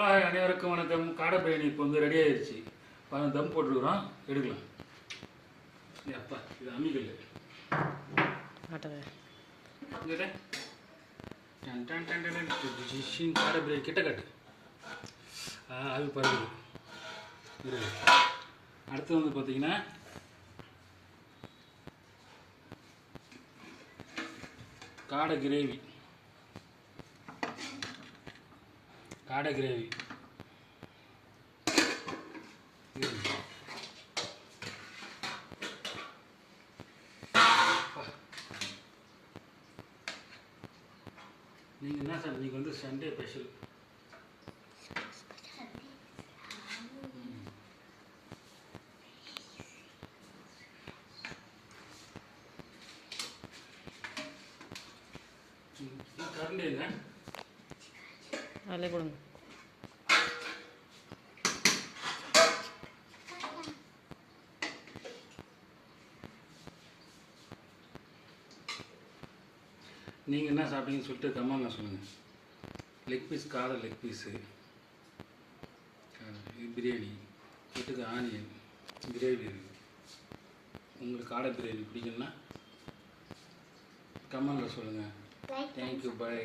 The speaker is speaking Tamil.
ஹாய் அனைவருக்கும் வணக்கம். காடை பிரியாணி இப்போ வந்து ரெடி ஆயிடுச்சு. தம் போட்டுருக்குறோம், எடுக்கலாம். அப்பா இது அம்மிக்கல் காடை பிரியாணி கிட்ட கட்டு அது பருது. அடுத்து வந்து பார்த்தீங்கன்னா காடை கிரேவி. காடை கிரேவி நீங்கள் என்ன சார், நீங்கள் வந்து சண்டே ஸ்பெஷல். கரண்டிங்க அதில் கொடுங்க. நீங்கள் என்ன சாப்பிட்டீங்கன்னு சொல்லிட்டு கம்மாங்க சொல்லுங்கள். லெக் பீஸ், காடை லெக் பீஸு, பிரியாணி, வீட்டுக்கு ஆனியன் கிரேவி இருக்குது. உங்களுக்கு காடை பிரியாணி பிடிக்குன்னா கம்மாங்க சொல்லுங்கள். தேங்க்யூ, பாய்.